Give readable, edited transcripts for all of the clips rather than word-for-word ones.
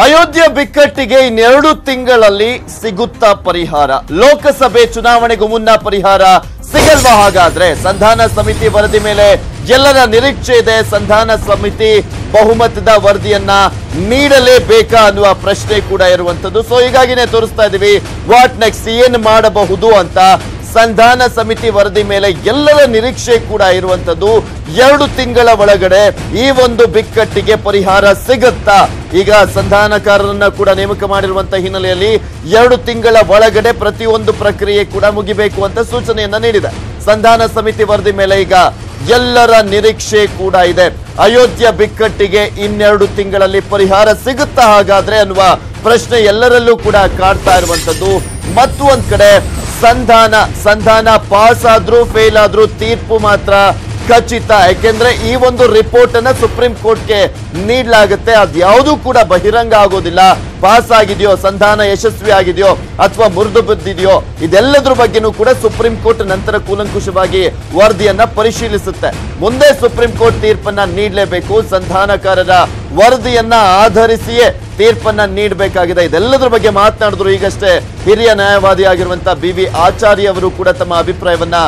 ಅಯೋಧ್ಯೆ ಬಿಕ್ಕಟ್ಟಿಗೆ ಇನ್ನೆರಡು ತಿಂಗಳಲ್ಲಿ ಸಿಗುತ್ತಾ ಪರಿಹಾರ? ಲೋಕಸಭೆ ಚುನಾವಣೆಗೂ ಮುನ್ನ ಪರಿಹಾರ ಸಿಗಲ್ವಾ? ಹಾಗಾದ್ರೆ ಸಂಧಾನ ಸಮಿತಿ ವರದಿ ಮೇಲೆ ಎಲ್ಲರ ನಿರೀಕ್ಷೆ ಇದೆ. ಸಂಧಾನ ಸಮಿತಿ ಬಹುಮತದ ವರದಿಯನ್ನ ನೀಡಲೇಬೇಕಾ ಅನ್ನುವ ಪ್ರಶ್ನೆ ಕೂಡ ಇರುವಂತದ್ದು. ಸೊ ಹೀಗಾಗಿನೇ ತೋರಿಸ್ತಾ ಇದೀವಿ ವಾಟ್ ನೆಕ್ಸ್ಟ್, ಏನ್ ಮಾಡಬಹುದು ಅಂತ. ಸಂಧಾನ ಸಮಿತಿ ವರದಿ ಮೇಲೆ ಎಲ್ಲರ ನಿರೀಕ್ಷೆ ಕೂಡ ಇರುವಂತದ್ದು. 2 ತಿಂಗಳ ಒಳಗಡೆ ಈ ಒಂದು ಬಿಕ್ಕಟ್ಟಿಗೆ ಪರಿಹಾರ ಸಿಗುತ್ತಾ? ಈಗ ಸಂಧಾನಕಾರರನ್ನ ಕೂಡ ನೇಮಕ ಮಾಡಿರುವಂತಹ ಹಿನ್ನೆಲೆಯಲ್ಲಿ 2 ತಿಂಗಳ ಒಳಗಡೆ ಪ್ರತಿಯೊಂದು ಪ್ರಕ್ರಿಯೆ ಕೂಡ ಮುಗಿಬೇಕು ಅಂತ ಸೂಚನೆಯನ್ನ ನೀಡಿದೆ ಸಂಧಾನ ಸಮಿತಿ ವರದಿ ಮೇಲೆ. ಈಗ ಎಲ್ಲರ ನಿರೀಕ್ಷೆ ಕೂಡ ಇದೆ. ಅಯೋಧ್ಯೆ ಬಿಕ್ಕಟ್ಟಿಗೆ 2 ತಿಂಗಳಲ್ಲಿ ಪರಿಹಾರ ಸಿಗುತ್ತಾ ಹಾಗಾದ್ರೆ ಅನ್ನುವ ಪ್ರಶ್ನೆ ಎಲ್ಲರಲ್ಲೂ ಕೂಡ ಕಾಡ್ತಾ ಇರುವಂತದ್ದು. ಮತ್ತೊಂದ್ ಕಡೆ ಸಂಧಾನ ಪಾಸ್ ಆದ್ರೂ ಫೇಲ್ ಆದ್ರೂ ತೀರ್ಪು ಮಾತ್ರ ಖಚಿತ. ಯಾಕೆಂದ್ರೆ ಈ ಒಂದು ರಿಪೋರ್ಟ್ ಅನ್ನ ಸುಪ್ರೀಂ ಕೋರ್ಟ್ಗೆ ನೀಡಲಾಗುತ್ತೆ. ಅದ್ಯಾವುದೂ ಕೂಡ ಬಹಿರಂಗ ಆಗೋದಿಲ್ಲ. ಪಾಸ್ ಆಗಿದೆಯೋ, ಸಂಧಾನ ಯಶಸ್ವಿ ಆಗಿದೆಯೋ ಅಥವಾ ಮುರಿದು ಬಿದ್ದಿದೆಯೋ, ಇದೆಲ್ಲದ್ರ ಬಗ್ಗೆನೂ ಕೂಡ ಸುಪ್ರೀಂ ಕೋರ್ಟ್ ನಂತರ ಕೂಲಂಕುಷವಾಗಿ ವರದಿಯನ್ನ ಪರಿಶೀಲಿಸುತ್ತೆ. ಮುಂದೆ ಸುಪ್ರೀಂ ಕೋರ್ಟ್ ತೀರ್ಪನ್ನ ನೀಡಲೇಬೇಕು. ಸಂಧಾನಕಾರರ ವರದಿಯನ್ನ ಆಧರಿಸಿಯೇ ತೀರ್ಪನ್ನ ನೀಡಬೇಕಾಗಿದೆ. ಇದೆಲ್ಲದರ ಬಗ್ಗೆ ಮಾತನಾಡಿದ್ರು ಈಗಷ್ಟೇ ಹಿರಿಯ ನ್ಯಾಯವಾದಿ ಆಗಿರುವಂತಹ BV ಆಚಾರ್ಯ ಅವರು ಕೂಡ ತಮ್ಮ ಅಭಿಪ್ರಾಯವನ್ನ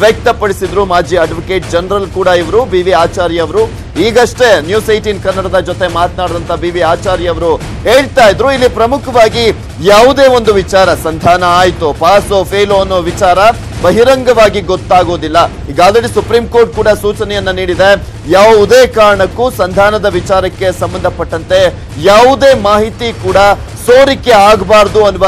ವ್ಯಕ್ತಪಡಿಸಿದ್ರು. ಮಾಜಿ ಅಡ್ವೊಕೇಟ್ ಜನರಲ್ ಕೂಡ ಇವರು BV ಆಚಾರ್ಯ ಅವರು. ಈಗಷ್ಟೇ ನ್ಯೂಸ್ 18 ಕನ್ನಡದ ಜೊತೆ ಮಾತನಾಡಿದಂತ BV ಆಚಾರ್ಯ ಅವರು ಹೇಳ್ತಾ ಇದ್ರು, ಇಲ್ಲಿ ಪ್ರಮುಖವಾಗಿ ಯಾವುದೇ ಒಂದು ವಿಚಾರ ಸಂಧಾನ ಆಯ್ತು ಪಾಸೋ ಫೇಲೋ ಅನ್ನೋ ವಿಚಾರ ಬಹಿರಂಗವಾಗಿ ಗೊತ್ತಾಗೋದಿಲ್ಲ. ಈಗ ಆಲ್ರೆಡಿ ಸುಪ್ರೀಂ ಕೋರ್ಟ್ ಕೂಡ ಸೂಚನೆಯನ್ನ ನೀಡಿದೆ. ಯಾವುದೇ ಕಾರಣಕ್ಕೂ ಸಂಧಾನದ ವಿಚಾರಕ್ಕೆ ಸಂಬಂಧಪಟ್ಟಂತೆ ಯಾವುದೇ ಮಾಹಿತಿ ಕೂಡ ಸೋರಿಕೆ ಆಗಬಾರ್ದು ಅನ್ನುವ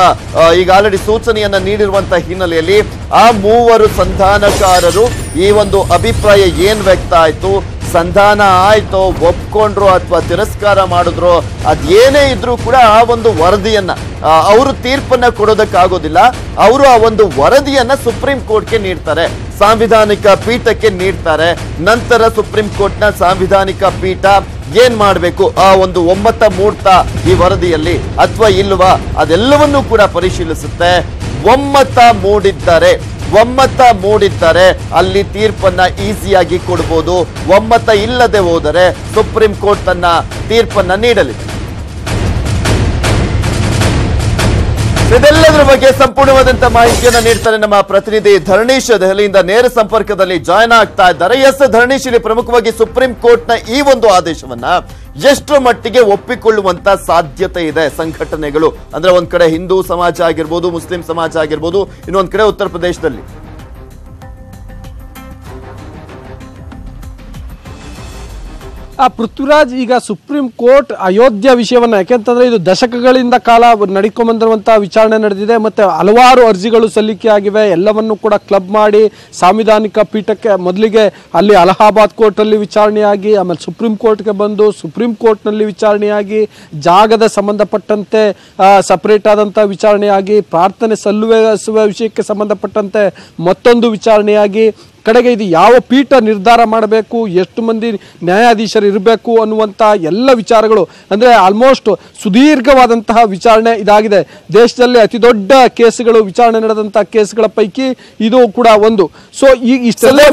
ಈಗ ಆಲ್ರೆಡಿ ಸೂಚನೆಯನ್ನ ನೀಡಿರುವಂತಹ ಹಿನ್ನೆಲೆಯಲ್ಲಿ ಆ 3 ಸಂಧಾನಕಾರರು ಈ ಒಂದು ಅಭಿಪ್ರಾಯ ಏನ್ ವ್ಯಕ್ತ ಆಯ್ತು, ಸಂಧಾನ ಆಯ್ತೋ, ಒಪ್ಕೊಂಡ್ರು ಅಥವಾ ತಿರಸ್ಕಾರ ಮಾಡಿದ್ರು, ಅದೇನೇ ಇದ್ರೂ ಕೂಡ ಆ ಒಂದು ವರದಿಯನ್ನ ಅವರು ತೀರ್ಪನ್ನ ಕೊಡೋದಕ್ಕಾಗೋದಿಲ್ಲ. ಅವರು ಆ ಒಂದು ವರದಿಯನ್ನ ಸುಪ್ರೀಂ ಕೋರ್ಟ್ಗೆ ನೀಡ್ತಾರೆ, ಸಾಂವಿಧಾನಿಕ ಪೀಠಕ್ಕೆ ನೀಡ್ತಾರೆ. ನಂತರ ಸುಪ್ರೀಂ ಕೋರ್ಟ್ನ ಸಾಂವಿಧಾನಿಕ ಪೀಠ ಏನ್ ಮಾಡಬೇಕು, ಆ ಒಂದು ಒಮ್ಮತ ಮೂಡ್ತಾ ಈ ವರದಿಯಲ್ಲಿ ಅಥವಾ ಇಲ್ವಾ ಅದೆಲ್ಲವನ್ನೂ ಕೂಡ ಪರಿಶೀಲಿಸುತ್ತೆ. ಒಮ್ಮತ ಮೂಡಿದ್ದಾರೆ ಅಲ್ಲಿ ತೀರ್ಪನ್ನ ಈಸಿಯಾಗಿ ಕೊಡಬಹುದು. ಒಮ್ಮತ ಇಲ್ಲದೆ ಹೋದರೆ ಸುಪ್ರೀಂ ಕೋರ್ಟ್ ತನ್ನ ತೀರ್ಪನ್ನ ನೀಡಲಿದೆ. ಇದೆಲ್ಲದರ ಬಗ್ಗೆ ಸಂಪೂರ್ಣವಾದಂತಹ ಮಾಹಿತಿಯನ್ನ ನೀಡ್ತಾರೆ ನಮ್ಮ ಪ್ರತಿನಿಧಿ ಧರಣೀಶ್. ದೆಹಲಿಯಿಂದ ನೇರ ಸಂಪರ್ಕದಲ್ಲಿ ಜಾಯ್ನ್ ಆಗ್ತಾ ಇದ್ದಾರೆ. ಎಸ್ ಧರಣೀಶ್, ಇಲ್ಲಿ ಪ್ರಮುಖವಾಗಿ ಸುಪ್ರೀಂ ಕೋರ್ಟ್ನ ಈ ಒಂದು ಆದೇಶವನ್ನ ಎಷ್ಟರ ಮಟ್ಟಿಗೆ ಒಪ್ಪಿಕೊಳ್ಳುವಂತ ಸಾಧ್ಯತೆ ಇದೆ ಸಂಘಟನೆಗಳು? ಅಂದ್ರೆ ಒಂದ್ ಕಡೆ ಹಿಂದೂ ಸಮಾಜ ಆಗಿರ್ಬೋದು, ಮುಸ್ಲಿಂ ಸಮಾಜ ಆಗಿರ್ಬೋದು, ಇನ್ನೊಂದ್ ಕಡೆ ಉತ್ತರ ಪ್ರದೇಶದಲ್ಲಿ. ಪೃಥ್ವಿರಾಜ್, ಈಗ ಸುಪ್ರೀಂ ಕೋರ್ಟ್ ಅಯೋಧ್ಯ ವಿಷಯವನ್ನ, ಯಾಕೆಂತಂದ್ರೆ ಇದು ದಶಕಗಳಿಂದ ಕಾಲ ನಡ್ಕೊಂಡ್ಬಂದಿರುವಂತಹ ವಿಚಾರಣೆ ನಡೆದಿದೆ. ಮತ್ತೆ ಹಲವಾರು ಅರ್ಜಿಗಳು ಸಲ್ಲಿಕೆ ಆಗಿವೆ. ಎಲ್ಲವನ್ನು ಕೂಡ ಕ್ಲಬ್ ಮಾಡಿ ಸಾಂವಿಧಾನಿಕ ಪೀಠಕ್ಕೆ ಮೊದಲಿಗೆ ಅಲ್ಲಿ ಅಲಹಾಬಾದ್ ಕೋರ್ಟ್ ಅಲ್ಲಿ ವಿಚಾರಣೆಯಾಗಿ ಆಮೇಲೆ ಸುಪ್ರೀಂ ಕೋರ್ಟ್ಗೆ ಬಂದು ಸುಪ್ರೀಂ ಕೋರ್ಟ್ ನಲ್ಲಿ ವಿಚಾರಣೆಯಾಗಿ ಜಾಗದ ಸಂಬಂಧಪಟ್ಟಂತೆ ಸಪರೇಟ್ ಆದಂತಹ ವಿಚಾರಣೆಯಾಗಿ ಪ್ರಾರ್ಥನೆ ಸಲ್ಲಿಸುವ ವಿಷಯಕ್ಕೆ ಸಂಬಂಧಪಟ್ಟಂತೆ ಮತ್ತೊಂದು ವಿಚಾರಣೆಯಾಗಿ ಕಡೆಗೆ ಇದು ಯಾವ ಪೀಠ ನಿರ್ಧಾರ ಮಾಡಬೇಕು, ಎಷ್ಟು ಮಂದಿ ನ್ಯಾಯಾಧೀಶರು ಇರಬೇಕು ಅನ್ನುವಂಥ ಎಲ್ಲ ವಿಚಾರಗಳು, ಅಂದರೆ ಆಲ್ಮೋಸ್ಟ್ ಸುದೀರ್ಘವಾದಂತಹ ವಿಚಾರಣೆ ಇದಾಗಿದೆ. ದೇಶದಲ್ಲಿ ಅತಿ ದೊಡ್ಡ ಕೇಸುಗಳು ವಿಚಾರಣೆ ನಡೆದಂತಹ ಕೇಸುಗಳ ಪೈಕಿ ಇದು ಕೂಡ ಒಂದು. ಸೊ ಈಗ ಇಷ್ಟೆಲ್ಲ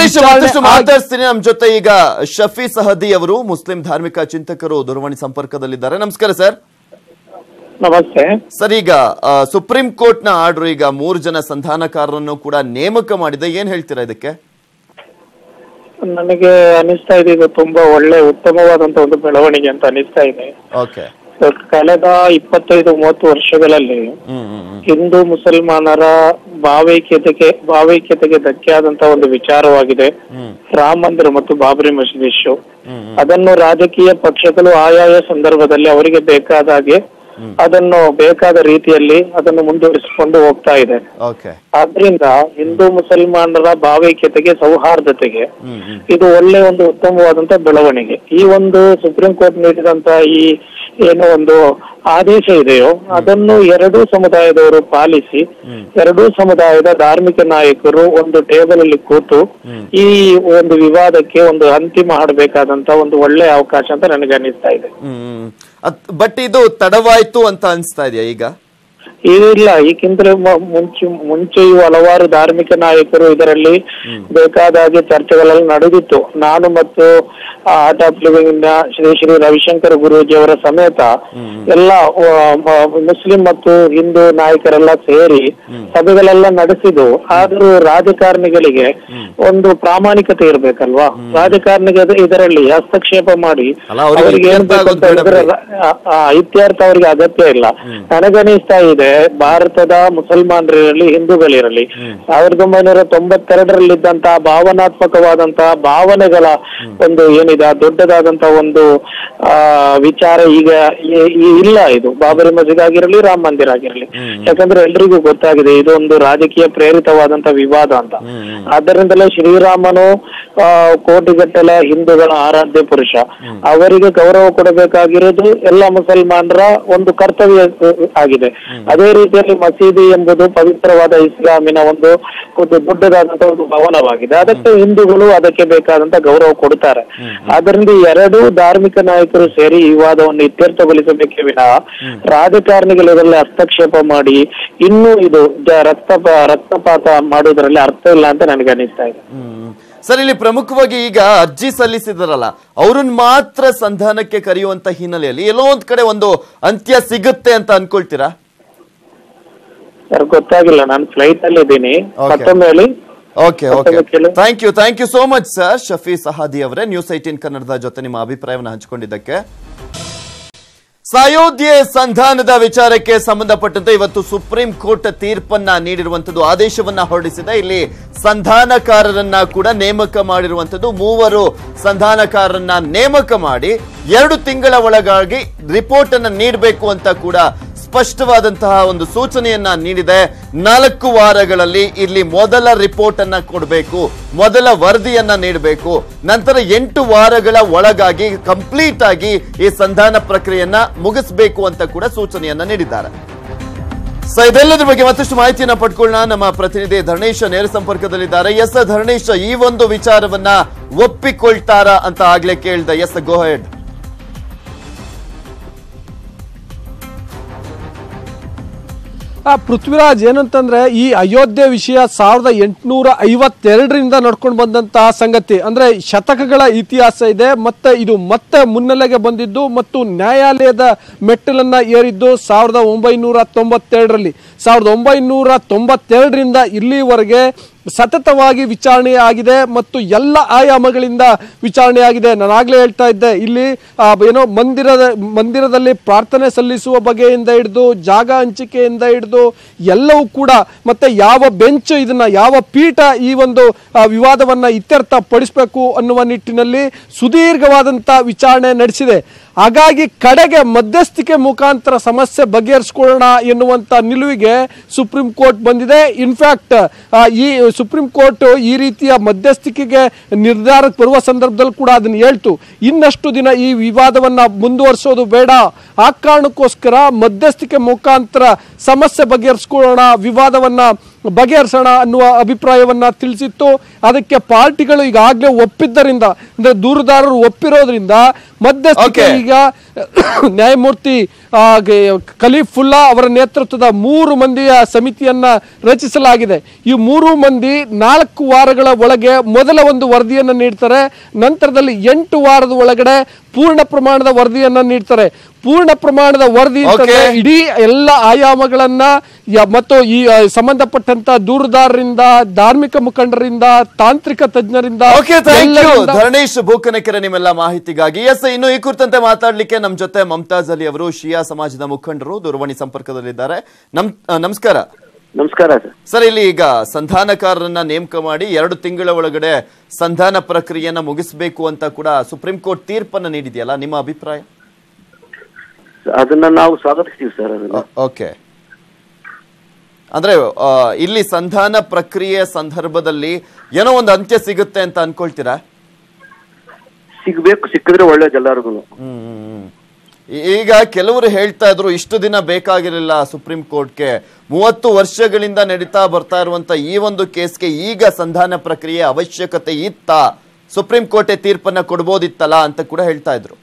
ಮಾತಾಡ್ತೀನಿ. ನಮ್ಮ ಜೊತೆ ಈಗ ಶಫಿ ಸಹದಿ ಅವರು, ಮುಸ್ಲಿಂ ಧಾರ್ಮಿಕ ಚಿಂತಕರು, ದೂರವಾಣಿ ಸಂಪರ್ಕದಲ್ಲಿದ್ದಾರೆ. ನಮಸ್ಕಾರ ಸರ್. ನಮಸ್ತೆ ಸರ್, ಈಗ ಸುಪ್ರೀಂ ಕೋರ್ಟ್ ನ ಆರ್ಡರ್ ಈಗ 3 ಜನ ಸಂಧಾನಕಾರರನ್ನು ಕೂಡ ನೇಮಕ ಮಾಡಿದೆ. ಏನ್ ಹೇಳ್ತೀರಾ ಇದಕ್ಕೆ? ನನಗೆ ಅನಿಸ್ತಾ ಇದೆ ಇದು ತುಂಬಾ ಒಳ್ಳೆ ಉತ್ತಮವಾದಂತ ಒಂದು ಬೆಳವಣಿಗೆ ಅಂತ ಅನಿಸ್ತಾ ಇದೆ. ಕಳೆದ 25-30 ವರ್ಷಗಳಲ್ಲಿ ಹಿಂದೂ ಮುಸಲ್ಮಾನರ ಭಾವೈಕ್ಯತೆಗೆ ಧಕ್ಕೆ ಆದಂತಹ ಒಂದು ವಿಚಾರವಾಗಿದೆ ರಾಮ ಮಂದಿರ ಮತ್ತು ಬಾಬರಿ ಮಸೀದಿ ಇಶ್ಯೂ. ಅದನ್ನು ರಾಜಕೀಯ ಪಕ್ಷಗಳು ಆಯಾಯ ಸಂದರ್ಭದಲ್ಲಿ ಅವರಿಗೆ ಬೇಕಾದ ಹಾಗೆ ಅದನ್ನು ಬೇಕಾದ ರೀತಿಯಲ್ಲಿ ಅದನ್ನು ಮುಂದುವರಿಸಿಕೊಂಡು ಹೋಗ್ತಾ ಇದೆ. ಆದ್ರಿಂದ ಹಿಂದೂ ಮುಸಲ್ಮಾನರ ಭಾವೈಕ್ಯತೆಗೆ, ಸೌಹಾರ್ದತೆಗೆ ಇದು ಒಳ್ಳೆ ಒಂದು ಉತ್ತಮವಾದಂತ ಬೆಳವಣಿಗೆ. ಈ ಒಂದು ಸುಪ್ರೀಂ ಕೋರ್ಟ್ ನೀಡಿದಂತ ಈ ಏನೋ ಒಂದು ಆದೇಶ ಇದೆಯೋ ಅದನ್ನು 2 ಸಮುದಾಯದವರು ಪಾಲಿಸಿ 2 ಸಮುದಾಯದ ಧಾರ್ಮಿಕ ನಾಯಕರು ಒಂದು ಟೇಬಲ್ ಅಲ್ಲಿ ಕೂತು ಈ ಒಂದು ವಿವಾದಕ್ಕೆ ಒಂದು ಅಂತಿಮ ಹಾಡಬೇಕಾದಂತ ಒಂದು ಒಳ್ಳೆ ಅವಕಾಶ ಅಂತ ನನಗೆ ಅನಿಸ್ತಾ ಇದೆ. ಬಟ್ ಇದು ತಡವಾಯ್ತು ಅಂತ ಅನಿಸ್ತಾ ಇದೆಯಾ ಈಗ? ಇಲ್ಲ, ಈಗಿಂತಲೂ ಮುಂಚೆಯೂ ಹಲವಾರು ಧಾರ್ಮಿಕ ನಾಯಕರು ಇದರಲ್ಲಿ ಬೇಕಾದ ಹಾಗೆ ಚರ್ಚೆಗಳೆಲ್ಲ ನಡೆದಿತ್ತು. ನಾನು ಮತ್ತು ಆರ್ಟ್ ಆಫ್ ಲಿವಿಂಗ್ ನ ಶ್ರೀ ಶ್ರೀ ರವಿಶಂಕರ್ ಗುರೂಜಿ ಅವರ ಸಮೇತ ಎಲ್ಲ ಮುಸ್ಲಿಂ ಮತ್ತು ಹಿಂದೂ ನಾಯಕರೆಲ್ಲ ಸೇರಿ ಸಭೆಗಳೆಲ್ಲ ನಡೆಸಿದ್ದು. ಆದರೂ ರಾಜಕಾರಣಿಗಳಿಗೆ ಒಂದು ಪ್ರಾಮಾಣಿಕತೆ ಇರ್ಬೇಕಲ್ವಾ? ರಾಜಕಾರಣಿಗೆ ಇದರಲ್ಲಿ ಹಸ್ತಕ್ಷೇಪ ಮಾಡಿ ಅವರಿಗೆ ಏನ್ ಬೇಕಂತ ಇತ್ಯರ್ಥ ಅವರಿಗೆ ಅಗತ್ಯ ಇಲ್ಲ. ನನಗನಿಸ್ತಾ ಇದೆ, ಭಾರತದ ಮುಸಲ್ಮಾನರಿರಲಿ ಹಿಂದೂಗಳಿರಲಿ 1992ರಲ್ಲಿದ್ದಂತಹ ಭಾವನಾತ್ಮಕವಾದಂತಹ ಭಾವನೆಗಳ ಒಂದು ಏನಿದೆ ದೊಡ್ಡದಾದಂತಹ ಒಂದು ವಿಚಾರ ಈಗ ಇಲ್ಲ. ಇದು ಬಾಬರಿ ಮಸೀದ್ ಆಗಿರಲಿ, ರಾಮ ಮಂದಿರ ಆಗಿರಲಿ, ಯಾಕಂದ್ರೆ ಎಲ್ರಿಗೂ ಗೊತ್ತಾಗಿದೆ ಇದೊಂದು ರಾಜಕೀಯ ಪ್ರೇರಿತವಾದಂತಹ ವಿವಾದ ಅಂತ. ಆದ್ದರಿಂದಲೇ ಶ್ರೀರಾಮನು ಕೋಟಿಗಟ್ಟಲೆ ಹಿಂದೂಗಳ ಆರಾಧ್ಯ ಪುರುಷ, ಅವರಿಗೆ ಗೌರವ ಕೊಡಬೇಕಾಗಿರೋದು ಎಲ್ಲ ಮುಸಲ್ಮಾನರ ಒಂದು ಕರ್ತವ್ಯ ಆಗಿದೆ. ಅದೇ ರೀತಿಯಲ್ಲಿ ಮಸೀದಿ ಎಂಬುದು ಪವಿತ್ರವಾದ ಇಸ್ಲಾಮಿನ ಒಂದು ದೊಡ್ಡದಾದಂತಹ ಒಂದು ಭವನವಾಗಿದೆ. ಅದಕ್ಕೆ ಹಿಂದೂಗಳು ಅದಕ್ಕೆ ಬೇಕಾದಂತ ಗೌರವ ಕೊಡ್ತಾರೆ. ಆದ್ದರಿಂದ ಎರಡು ಧಾರ್ಮಿಕ ನಾಯಕರು ಸೇರಿ ಈ ವಿವಾದವನ್ನು ಇತ್ಯರ್ಥಗೊಳಿಸಬೇಕೇ ವಿನಃ ರಾಜಕಾರಣಿಗಳು ಇದರಲ್ಲಿ ಹಸ್ತಕ್ಷೇಪ ಮಾಡಿ ಇನ್ನೂ ಇದು ರಕ್ತಪಾತ ಮಾಡುವುದರಲ್ಲಿ ಅರ್ಥ ಇಲ್ಲ ಅಂತ ನನಗೆ ಅನಿಸ್ತಾ ಇದೆ. ಸರ್, ಇಲ್ಲಿ ಪ್ರಮುಖವಾಗಿ ಈಗ ಅರ್ಜಿ ಸಲ್ಲಿಸಿದಾರಲ್ಲ, ಅವ್ರನ್ನ ಮಾತ್ರ ಸಂಧಾನಕ್ಕೆ ಕರೆಯುವಂತ ಹಿನ್ನೆಲೆಯಲ್ಲಿ ಎಲ್ಲೋ ಒಂದ್ ಕಡೆ ಒಂದು ಅಂತ್ಯ ಸಿಗುತ್ತೆ ಅಂತ ಅನ್ಕೊಳ್ತೀರಾ? ಸರ್ ಗೊತ್ತಾಗಿಲ್ಲ, ನಾನು ಫ್ಲೈಟ್ ಅಲ್ಲಿ ಇದ್ದೀನಿ. ಮತ್ತೊಮ್ಮೆ ಹೇಳಿ. Okay, thank you so much sir. Shafi Sahadi ಅವರೇ, ನ್ಯೂಸ್ 18 ಕನ್ನಡದ ಜೊತೆ ನಿಮ್ಮ ಅಭಿಪ್ರಾಯವನ್ನು ಹಂಚಿಕೊಂಡಿದ್ದಕ್ಕೆ. ಅಯೋಧ್ಯೆ ಸಂಧಾನದ ವಿಚಾರಕ್ಕೆ ಸಂಬಂಧಪಟ್ಟಂತೆ ಇವತ್ತು ಸುಪ್ರೀಂ ಕೋರ್ಟ್ ತೀರ್ಪನ್ನ ನೀಡಿರುವಂತದ್ದು, ಆದೇಶವನ್ನ ಹೊರಡಿಸಿದೆ. ಇಲ್ಲಿ ಸಂಧಾನಕಾರರನ್ನ ಕೂಡ ನೇಮಕ ಮಾಡಿರುವಂತದ್ದು. 3 ಸಂಧಾನಕಾರರನ್ನ ನೇಮಕ ಮಾಡಿ 2 ತಿಂಗಳ ಒಳಗಾಗಿ ರಿಪೋರ್ಟ್ ಅನ್ನ ನೀಡಬೇಕು ಅಂತ ಕೂಡ ಸ್ಪಷ್ಟವಾದಂತಹ ಒಂದು ಸೂಚನೆಯನ್ನ ನೀಡಿದೆ. 4 ವಾರಗಳಲ್ಲಿ ಇಲ್ಲಿ ಮೊದಲ ರಿಪೋರ್ಟ್ ಅನ್ನ ಕೊಡಬೇಕು, ಮೊದಲ ವರದಿಯನ್ನ ನೀಡಬೇಕು. ನಂತರ 8 ವಾರಗಳ ಒಳಗಾಗಿ ಕಂಪ್ಲೀಟ್ ಆಗಿ ಈ ಸಂಧಾನ ಪ್ರಕ್ರಿಯೆಯನ್ನ ಮುಗಿಸಬೇಕು ಅಂತ ಕೂಡ ಸೂಚನೆಯನ್ನ ನೀಡಿದ್ದಾರೆ. ಸೊ ಇದೆಲ್ಲದ್ರ ಬಗ್ಗೆ ಮತ್ತಷ್ಟು ಮಾಹಿತಿಯನ್ನ ಪಡ್ಕೊಳ್ಳೋಣ. ನಮ್ಮ ಪ್ರತಿನಿಧಿ ಧರಣೇಶ್ ನೇರ ಸಂಪರ್ಕದಲ್ಲಿದ್ದಾರೆ. ಎಸ್ ಧರಣೇಶ್, ಈ ಒಂದು ವಿಚಾರವನ್ನ ಒಪ್ಪಿಕೊಳ್ತಾರಾ ಅಂತ ಆಗ್ಲೇ ಕೇಳಿದೆ. ಎಸ್, ಗೋ ಹೆಡ್. ಪೃಥ್ವಿರಾಜ್, ಏನಂತಂದ್ರೆ ಈ ಅಯೋಧ್ಯೆ ವಿಷಯ 1852ರಿಂದ ನಡ್ಕೊಂಡು ಬಂದಂತಹ ಸಂಗತಿ. ಅಂದ್ರೆ ಶತಕಗಳ ಇತಿಹಾಸ ಇದೆ. ಮತ್ತೆ ಇದು ಮತ್ತೆ ಮುನ್ನೆಲೆಗೆ ಬಂದಿದ್ದು ಮತ್ತು ನ್ಯಾಯಾಲಯದ ಮೆಟ್ಟಿಲನ್ನ ಏರಿದ್ದು 1992ರಲ್ಲಿ. 1992ರಿಂದ ಇಲ್ಲಿವರೆಗೆ ಸತತವಾಗಿ ವಿಚಾರಣೆ ಆಗಿದೆ ಮತ್ತು ಎಲ್ಲ ಆಯಾಮಗಳಿಂದ ವಿಚಾರಣೆ ಆಗಿದೆ. ನಾನು ಆಗ್ಲೇ ಹೇಳ್ತಾ ಇದ್ದೆ, ಇಲ್ಲಿ ಏನೋ ಮಂದಿರದಲ್ಲಿ ಪ್ರಾರ್ಥನೆ ಸಲ್ಲಿಸುವ ಬಗೆಯಿಂದ ಹಿಡಿದು ಜಾಗ ಹಂಚಿಕೆಯಿಂದ ಹಿಡಿದು ಎಲ್ಲವೂ ಕೂಡ, ಮತ್ತೆ ಯಾವ ಬೆಂಚ್ ಇದನ್ನ, ಯಾವ ಪೀಠ ಈ ಒಂದು ವಿವಾದವನ್ನ ಇತ್ಯರ್ಥ ಪಡಿಸಬೇಕು ಅನ್ನುವ ನಿಟ್ಟಿನಲ್ಲಿ ಸುದೀರ್ಘವಾದಂತ ವಿಚಾರಣೆ ನಡೆಸಿದೆ. ಹಾಗಾಗಿ ಕಡೆಗೆ ಮಧ್ಯಸ್ಥಿಕೆ ಮುಖಾಂತರ ಸಮಸ್ಯೆ ಬಗೆಹರಿಸಿಕೊಳ್ಳೋಣ ಎನ್ನುವಂತ ನಿಲುವಿಗೆ ಸುಪ್ರೀಂ ಕೋರ್ಟ್ ಬಂದಿದೆ. ಇನ್ಫ್ಯಾಕ್ಟ್ ಈ ಸುಪ್ರೀಂ ಕೋರ್ಟ್ ಈ ರೀತಿಯ ಮಧ್ಯಸ್ಥಿಕೆಗೆ ನಿರ್ಧಾರಕ್ಕೆ ಬರುವ ಸಂದರ್ಭದಲ್ಲಿ ಕೂಡ ಅದನ್ನು ಹೇಳ್ತು, ಇನ್ನಷ್ಟು ದಿನ ಈ ವಿವಾದವನ್ನ ಮುಂದುವರಿಸೋದು ಬೇಡ, ಆ ಕಾರಣಕ್ಕೋಸ್ಕರ ಮಧ್ಯಸ್ಥಿಕೆ ಮುಖಾಂತರ ಸಮಸ್ಯೆ ಬಗೆಹರಿಸಿಕೊಳ್ಳೋಣ, ವಿವಾದವನ್ನ ಬಗೆಹರಿಸೋಣ ಅನ್ನುವ ಅಭಿಪ್ರಾಯವನ್ನ ತಿಳಿಸಿತ್ತು. ಅದಕ್ಕೆ ಪಾರ್ಟಿಗಳು ಈಗಾಗಲೇ ಒಪ್ಪಿದ್ದರಿಂದ, ಅಂದ್ರೆ ದೂರುದಾರರು ಒಪ್ಪಿರೋದ್ರಿಂದ ಮಧ್ಯಸ್ಥಿಕೆ ಈಗ ನ್ಯಾಯಮೂರ್ತಿ ಖಲೀಫುಲ್ಲಾ ಅವರ ನೇತೃತ್ವದ 3 ಮಂದಿಯ ಸಮಿತಿಯನ್ನ ರಚಿಸಲಾಗಿದೆ. ಈ 3 ಮಂದಿ 4 ವಾರಗಳ ಒಳಗೆ ಮೊದಲ ಒಂದು ವರದಿಯನ್ನ ನೀಡ್ತಾರೆ. ನಂತರದಲ್ಲಿ 8 ವಾರದ ಒಳಗಡೆ ಪೂರ್ಣ ಪ್ರಮಾಣದ ವರದಿಯನ್ನ ನೀಡ್ತಾರೆ. ಪೂರ್ಣ ಪ್ರಮಾಣದ ವರದಿ ಇಡೀ ಎಲ್ಲ ಆಯಾಮಗಳನ್ನ ಮತ್ತು ಈ ಸಂಬಂಧಪಟ್ಟಂತ ದೂರುದಾರರಿಂದ, ಧಾರ್ಮಿಕ ಮುಖಂಡರಿಂದ, ತಾಂತ್ರಿಕ ತಜ್ಞರಿಂದ. ಧರಣೇಶ್ ಭೂಕನಕೆರೆ, ನಿಮ್ಮೆಲ್ಲ ಮಾಹಿತಿಗಾಗಿ. ಎಸ್, ಇನ್ನು ಈ ಕುರಿತಂತೆ ಮಾತಾಡ್ಲಿಕ್ಕೆ ನಮ್ಮ ಜೊತೆ ಮಮತಾಜ್ ಅಲಿ ಅವರು, ಶಿಯಾ ಸಮಾಜದ ಮುಖಂಡರು, ದೂರವಾಣಿ ಸಂಪರ್ಕದಲ್ಲಿದ್ದಾರೆ. ನಮಸ್ಕಾರ. ನಮಸ್ಕಾರ ಸರ್, ಇಲ್ಲಿ ಈಗ ಸಂಧಾನಕಾರರನ್ನ ನೇಮಕ ಮಾಡಿ 2 ತಿಂಗಳ ಒಳಗಡೆ ಸಂಧಾನ ಪ್ರಕ್ರಿಯೆಯನ್ನ ಮುಗಿಸಬೇಕು ಅಂತ ಕೂಡ ಸುಪ್ರೀಂ ಕೋರ್ಟ್ ತೀರ್ಪನ್ನ ನೀಡಿದೆಯಲ್ಲ, ನಿಮ್ಮ ಅಭಿಪ್ರಾಯ? ಅದನ್ನ ನಾವು ಸ್ವಾಗತಿಸ್ತೀವಿ ಸರ್. ಓಕೆ, ಅಂದ್ರೆ ಇಲ್ಲಿ ಸಂಧಾನ ಪ್ರಕ್ರಿಯೆ ಸಂದರ್ಭದಲ್ಲಿ ಏನೋ ಒಂದು ಅಂತ್ಯ ಸಿಗುತ್ತೆ ಅಂತ ಅನ್ಕೊಳ್ತೀರಾ? ಸಿಗ್ಬೇಕು, ಸಿಕ್ಕಿದ್ರೆ ಒಳ್ಳೇದು ಎಲ್ಲರಿಗೂ. ಈಗ ಕೆಲವರು ಹೇಳ್ತಾ ಇದ್ರು, ಇಷ್ಟು ದಿನ ಬೇಕಾಗಿರಲಿಲ್ಲ ಸುಪ್ರೀಂ ಕೋರ್ಟ್ಗೆ, 30 ವರ್ಷಗಳಿಂದ ನಡೀತಾ ಬರ್ತಾ ಇರುವಂತ ಈ ಒಂದು ಕೇಸ್ಗೆ ಈಗ ಸಂಧಾನ ಪ್ರಕ್ರಿಯೆ ಅವಶ್ಯಕತೆ ಇತ್ತ, ಸುಪ್ರೀಂ ಕೋರ್ಟೇ ತೀರ್ಪನ್ನ ಕೊಡ್ಬೋದಿತ್ತಲ್ಲ ಅಂತ ಕೂಡ ಹೇಳ್ತಾ ಇದ್ರು.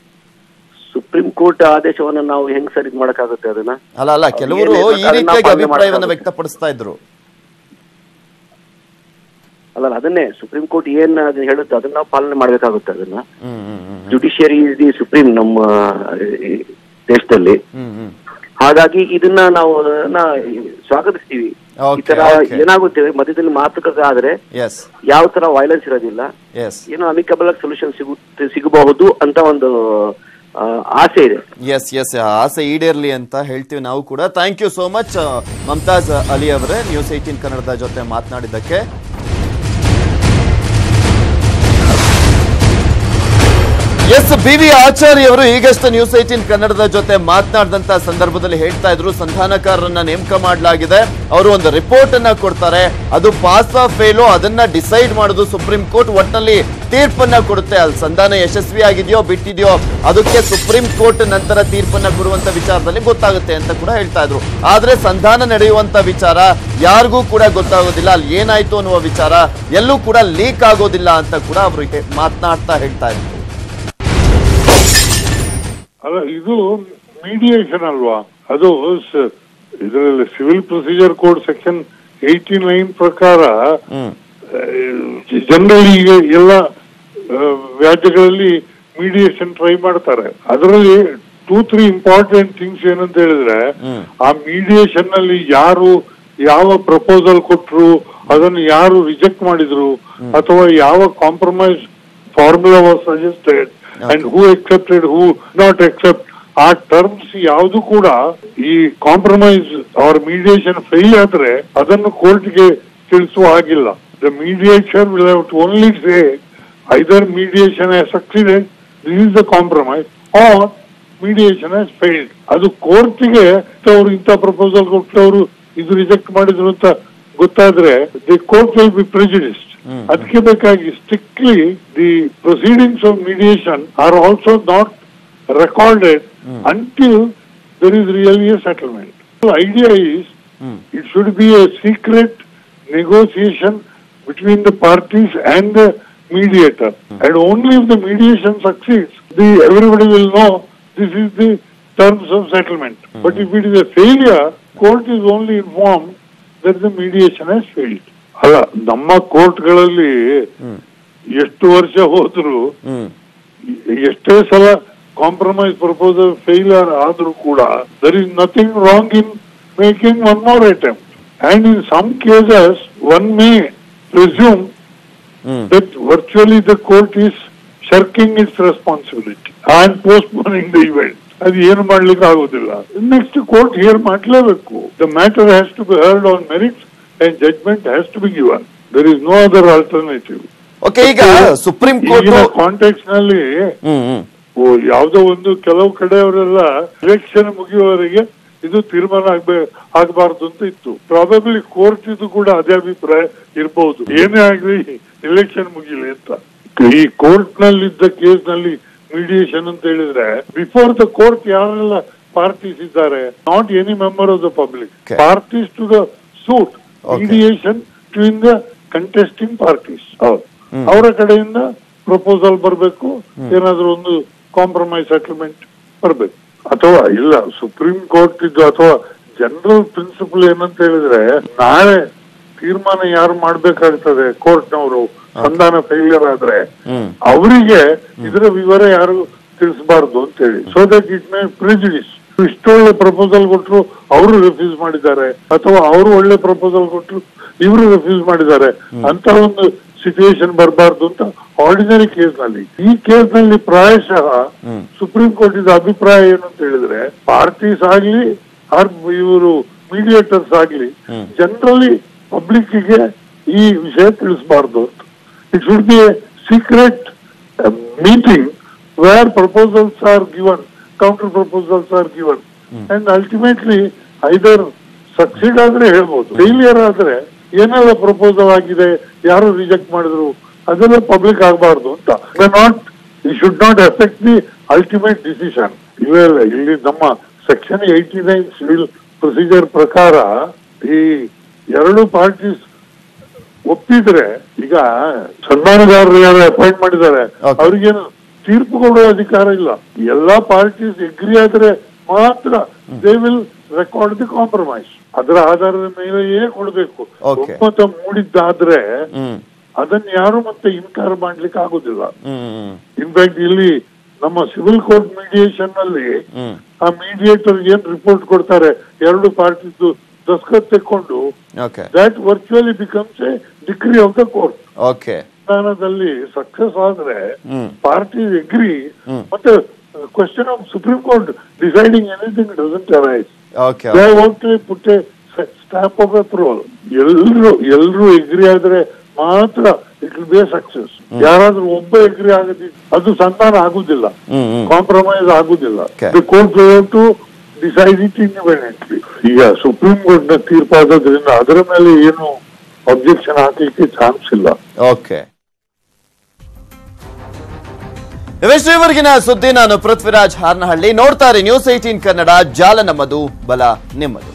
ಸುಪ್ರೀಂ ಕೋರ್ಟ್ ಆದೇಶವನ್ನ ನಾವು ಹೆಂಗ್ ಸರಿ ಮಾಡಕ್ಕಾಗುತ್ತೆ ಅದನ್ನ? ಅಲ್ಲ ಕೆಲವರು ಈ ರೀತಿಯಾಗಿ ಅಭಿಪ್ರಾಯವನ್ನ ವ್ಯಕ್ತಪಡಿಸ್ತಾ ಇದ್ರು. ಅಲ್ಲ ಅದನ್ನೇ ಸುಪ್ರೀಂ ಕೋರ್ಟ್ ಏನ್ ಹೇಳುತ್ತೆ ಅದನ್ನ ನಾವು ಪಾಲನೆ ಮಾಡ್ಬೇಕಾಗುತ್ತೆ. ಅದನ್ನ ಜುಡಿಷಿಯರಿ ಇಸ್ ದಿ ಸುಪ್ರೀಂ ನಮ್ಮ ದೇಶದಲ್ಲಿ. ಹಾಗಾಗಿ ಇದನ್ನ ನಾವು ಸ್ವಾಗತಿಸ್ತೀವಿ. ಈ ತರ ಏನಾಗುತ್ತೆ ಮಧ್ಯದಲ್ಲಿ ಮಾತುಕತೆ ಆದ್ರೆ ಯಾವ ತರ ವೈಲೆನ್ಸ್ ಇರೋದಿಲ್ಲ, ಏನೋ ಅಮಿಕಬಲ್ ಸೊಲ್ಯೂಷನ್ ಸಿಗಬಹುದು ಅಂತ ಒಂದು ಆಸೆ ಇದೆ. ಆಸೆ ಈಡೇರ್ಲಿ ಅಂತ ಹೇಳ್ತೀವಿ ನಾವು ಕೂಡ. Thank you so much Mumtaz Ali ಅವರೇ, ನ್ಯೂಸ್ 18 ಕನ್ನಡದ ಜೊತೆ ಮಾತನಾಡಿದ್ದಕ್ಕೆ. ಬಿ.ವಿ. ಆಚಾರ್ಯ ಅವರು ಈಗಷ್ಟೇ ನ್ಯೂಸ್ 18 ಕನ್ನಡದ ಜೊತೆ ಮಾತನಾಡಿದಂತ ಸಂದರ್ಭದಲ್ಲಿ ಹೇಳ್ತಾ ಇದ್ರು, ಸಂಧಾನಕಾರರನ್ನ ನೇಮಕ ಮಾಡಲಾಗಿದೆ, ಅವರು ಒಂದು ರಿಪೋರ್ಟ್ ಅನ್ನ ಕೊಡ್ತಾರೆ, ಅದು ಪಾಸ್ ಆಫ್ ಫೇಲು ಅದನ್ನ ಡಿಸೈಡ್ ಮಾಡೋದು ಸುಪ್ರೀಂ ಕೋರ್ಟ್, ಒಟ್ಟಿನಲ್ಲಿ ತೀರ್ಪನ್ನ ಕೊಡುತ್ತೆ. ಅಲ್ಲಿ ಸಂಧಾನ ಯಶಸ್ವಿ ಆಗಿದೆಯೋ ಬಿಟ್ಟಿದೆಯೋ ಅದಕ್ಕೆ ಸುಪ್ರೀಂ ಕೋರ್ಟ್ ನಂತರ ತೀರ್ಪನ್ನ ಕೊಡುವಂತ ವಿಚಾರದಲ್ಲಿ ಗೊತ್ತಾಗುತ್ತೆ ಅಂತ ಕೂಡ ಹೇಳ್ತಾ ಇದ್ರು. ಆದ್ರೆ ಸಂಧಾನ ನಡೆಯುವಂತ ವಿಚಾರ ಯಾರಿಗೂ ಕೂಡ ಗೊತ್ತಾಗೋದಿಲ್ಲ, ಅಲ್ಲಿ ಏನಾಯ್ತು ಅನ್ನುವ ವಿಚಾರ ಎಲ್ಲೂ ಕೂಡ ಲೀಕ್ ಆಗೋದಿಲ್ಲ ಅಂತ ಕೂಡ ಅವರು ಮಾತನಾಡ್ತಾ ಹೇಳ್ತಾ ಇದ್ರು. ಅಲ್ಲ, ಇದು ಮೀಡಿಯೇಷನ್ ಅಲ್ವಾ? ಅದು ಇದರಲ್ಲಿ ಸಿವಿಲ್ ಪ್ರೊಸೀಜರ್ ಕೋಡ್ ಸೆಕ್ಷನ್ 89 ಪ್ರಕಾರ ಜನರಲಿ ಈಗ ಎಲ್ಲ ವ್ಯಾಜ್ಯಗಳಲ್ಲಿ ಮೀಡಿಯೇಷನ್ ಟ್ರೈ ಮಾಡ್ತಾರೆ. ಅದರಲ್ಲಿ 2-3 ಇಂಪಾರ್ಟೆಂಟ್ ಥಿಂಗ್ಸ್ ಏನಂತ ಹೇಳಿದ್ರೆ, ಆ ಮೀಡಿಯೇಷನ್ ನಲ್ಲಿ ಯಾರು ಯಾವ ಪ್ರಪೋಸಲ್ ಕೊಟ್ರು, ಅದನ್ನು ಯಾರು ರಿಜೆಕ್ಟ್ ಮಾಡಿದ್ರು, ಅಥವಾ ಯಾವ compromise formula was suggested and who accepted, who not accept, ಆ ಟರ್ಮ್ಸ್ ಯಾವುದು ಕೂಡ ಈ ಕಾಂಪ್ರಮೈಸ್ ಅವರ್ ಮೀಡಿಯೇಷನ್ ಫೇಲ್ ಆದ್ರೆ ಅದನ್ನು ಕೋರ್ಟ್ಗೆ ತಿಳಿಸುವ ಹಾಗಿಲ್ಲ. The mediation will have to only say either mediation has succeeded, this is the compromise, or mediation has failed. ಅದು ಕೋರ್ಟ್ಗೆ ಅವರು ಇಂಥ ಪ್ರಪೋಸಲ್ ಕೊಟ್ಟವರು ಇದು ರಿಜೆಕ್ಟ್ ಮಾಡಿದ್ರು ಅಂತ ಗೊತ್ತಾದ್ರೆ ದಿ ಕೋರ್ಟ್ ವಿಲ್ ಬಿ ಪ್ರೆಜುಡಿಸ್ಡ್. ಅದಕ್ಕೆ ಬೇಕಾಗಿ strictly the proceedings of mediation are also not recorded until there is really a settlement. The idea is it should be a secret negotiation between the parties and the mediator, and only if the mediation succeeds, everybody will know this is the terms of settlement. But if it is a failure, court is only informed that the mediation has failed. ಅಲ್ಲ, ನಮ್ಮ ಕೋರ್ಟ್ಗಳಲ್ಲಿ ಎಷ್ಟು ವರ್ಷ ಹೋದ್ರು ಎಷ್ಟೇ ಸಲ compromise proposal failure ಆದ್ರೂ ಕೂಡ there is nothing wrong in making one more attempt, and in some cases one may presume that virtually the court is shirking its responsibility and postponing the event. ಅದು ಏನು ಮಾಡ್ಲಿಕ್ಕೆ ಆಗುದಿಲ್ಲ. Next court here ಮಾಡಲೇಬೇಕು. The matter has to be heard on merits and judgment has to be given. There is no other alternative. Okay, ಈಗ supreme court context ನಲ್ಲಿ ಯಾವುದೋ ಒಂದು ಕೆಲವು ಕಡೆಯವರೆಲ್ಲ ಎಲೆಕ್ಷನ್ ಮುಗಿಯುವವರೆಗೆ ಇದು ತೀರ್ಮಾನ ಆಗಬಾರ್ದು ಅಂತ ಇತ್ತು. ಪ್ರಾಬಬ್ಲಿ ಕೋರ್ಟ್ ಇದು ಕೂಡ ಅದೇ ಅಭಿಪ್ರಾಯ ಇರಬಹುದು, ಏನೇ ಆಗ್ಲಿ ಎಲೆಕ್ಷನ್ ಮುಗಿಲಿ ಅಂತ. ಈ ಕೋರ್ಟ್ ನಲ್ಲಿದ್ದ ಕೇಸ್ ನಲ್ಲಿ ಮೀಡಿಯೇಷನ್ ಅಂತ ಹೇಳಿದ್ರೆ ಬಿಫೋರ್ ದ ಕೋರ್ಟ್ ಯಾರೆಲ್ಲ ಪಾರ್ಟೀಸ್ ಇದ್ದಾರೆ, not any member of the public, parties to the suit, mediation between the contesting parties, ಅವರ ಕಡೆಯಿಂದ ಪ್ರಪೋಸಲ್ ಬರಬೇಕು, ಏನಾದ್ರೂ ಒಂದು ಕಾಂಪ್ರಮೈಸ್ ಸೆಟಲ್ಮೆಂಟ್ ಬರಬೇಕು. ಅಥವಾ ಇಲ್ಲ ಸುಪ್ರೀಂ ಕೋರ್ಟ್ ಇದ್ದು ಅಥವಾ ಜನರಲ್ ಪ್ರಿನ್ಸಿಪಲ್ ಏನಂತ ಹೇಳಿದ್ರೆ, ನಾಳೆ ತೀರ್ಮಾನ ಯಾರು ಮಾಡ್ಬೇಕಾಗ್ತದೆ ಕೋರ್ಟ್ನವರು ಸಂಧಾನ ಫೇಲ್ಯೂರ್ ಆದ್ರೆ ಅವರಿಗೆ ಇದರ ವಿವರ ಯಾರು ತಿಳಿಸಬಾರ್ದು ಅಂತ ಹೇಳಿ, so that it may prejudice. ಇಷ್ಟೊಳ್ಳೆ ಪ್ರಪೋಸಲ್ ಕೊಟ್ರು ಅವರು ರಿಫ್ಯೂಸ್ ಮಾಡಿದ್ದಾರೆ, ಅಥವಾ ಅವರು ಒಳ್ಳೆ ಪ್ರಪೋಸಲ್ ಕೊಟ್ರು ಇವರು ರಿಫ್ಯೂಸ್ ಮಾಡಿದ್ದಾರೆ ಅಂತ ಒಂದು ಸಿಚುವೇಶನ್ ಬರಬಾರ್ದು ಅಂತ ಆರ್ಡಿನರಿ ಕೇಸ್ ನಲ್ಲಿ. ಈ ಕೇಸ್ ನಲ್ಲಿ ಪ್ರಾಯಶಃ ಸುಪ್ರೀಂ ಕೋರ್ಟ್ ಇದ ಅಭಿಪ್ರಾಯ ಏನು ಅಂತ ಹೇಳಿದ್ರೆ, ಪಾರ್ಟೀಸ್ ಆಗ್ಲಿ ಆರ್ ಇವರು ಮೀಡಿಯೇಟರ್ಸ್ ಆಗ್ಲಿ ಜನರಲಿ ಪಬ್ಲಿಕ್ ಗೆ ಈ ವಿಷಯ ತಿಳಿಸಬಾರ್ದು ಅಂತ. It should be a secret meeting where proposals are given, counter proposals are given, and ultimately either succeed ಆದ್ರೆ ಹೇಳ್ಬೋದು, ಫೇಲಿಯರ್ ಆದ್ರೆ ಏನೆಲ್ಲ ಪ್ರಪೋಸಲ್ ಆಗಿದೆ, ಯಾರು ರಿಜೆಕ್ಟ್ ಮಾಡಿದ್ರು ಅದೆಲ್ಲ ಪಬ್ಲಿಕ್ ಆಗಬಾರ್ದು ಅಂತ. It should not effect the ultimate decision. ಇವೆಲ್ಲ ಇಲ್ಲಿ ನಮ್ಮ ಸೆಕ್ಷನ್ 89 ಸಿವಿಲ್ ಪ್ರೊಸೀಜರ್ ಪ್ರಕಾರ ಈ ಎರಡು ಪಾರ್ಟೀಸ್ ಒಪ್ಪಿದ್ರೆ, ಈಗ ಸಂಧಾನಗಾರರು ಯಾರು ಅಪಾಯಿಂಟ್ ಮಾಡಿದ್ದಾರೆ ಅವ್ರಿಗೇನು ತೀರ್ಪು ಕೊಡುವ ಅಧಿಕಾರ ಇಲ್ಲ. ಎಲ್ಲಾ ಪಾರ್ಟೀಸ್ ಎಗ್ರಿ ಆದ್ರೆ ಮಾತ್ರ they will record the compromise. ಅದರ ಆಧಾರದ ಮೇಲೆಯೇ ಕೊಡ್ಬೇಕು. ಒಮ್ಮತ ಮೂಡಿದ್ದಾದ್ರೆ ಅದನ್ನ ಯಾರು ಮತ್ತೆ ಇನ್ಕಾರ ಮಾಡ್ಲಿಕ್ಕೆ ಆಗುದಿಲ್ಲ. ಇನ್ಫ್ಯಾಕ್ಟ್ ಇಲ್ಲಿ ನಮ್ಮ ಸಿವಿಲ್ ಕೋರ್ಟ್ ಮೀಡಿಯೇಷನ್ ನಲ್ಲಿ ಆ ಮೀಡಿಯೇಟರ್ ಏನ್ ರಿಪೋರ್ಟ್ ಕೊಡ್ತಾರೆ, ಎರಡು ಪಾರ್ಟಿದ್ದು ದಸ್ಕತ್ ತೆಕ್ಕೊಂಡು that virtually becomes a decree of the court. ಸ್ಥಾನದಲ್ಲಿ ಸಕ್ಸಸ್ ಆದ್ರೆ ಪಾರ್ಟೀಸ್ ಎಗ್ರಿ, ಮತ್ತೆ question of supreme court deciding anything doesn't arise. They want to put a stamp of approval. ಎಲ್ರು ಎಗ್ರಿ ಆದ್ರೆ ಮಾತ್ರ it will be a success. ಯಾರಾದ್ರೂ ಒಬ್ಬ agree ಆಗದಿ ಅದು ಸಂಧಾನ ಆಗುದಿಲ್ಲ, ಕಾಂಪ್ರಮೈಸ್ ಆಗುದಿಲ್ಲ. The court to decide it independently. ಈಗ ಸುಪ್ರೀಂ ಕೋರ್ಟ್ ನ ತೀರ್ಪಾದ್ರಿಂದ ಅದರ ಮೇಲೆ ಏನು ಅಬ್ಜೆಕ್ಷನ್ ಹಾಕ್ಲಿಕ್ಕೆ ಚಾನ್ಸ್ ಇಲ್ಲ. ಇವೆಷ್ಟುವರೆಗಿನ ಸುದ್ದಿ. ನಾನು ಪೃಥ್ವಿರಾಜ್ ಹಾರ್ನಹಳ್ಳಿ. ನೋಡ್ತಾರೆ ನ್ಯೂಸ್ 18 ಕನ್ನಡ. ಜಾಲ ನಮ್ಮದು, ಬಲ ನಿಮ್ಮದು.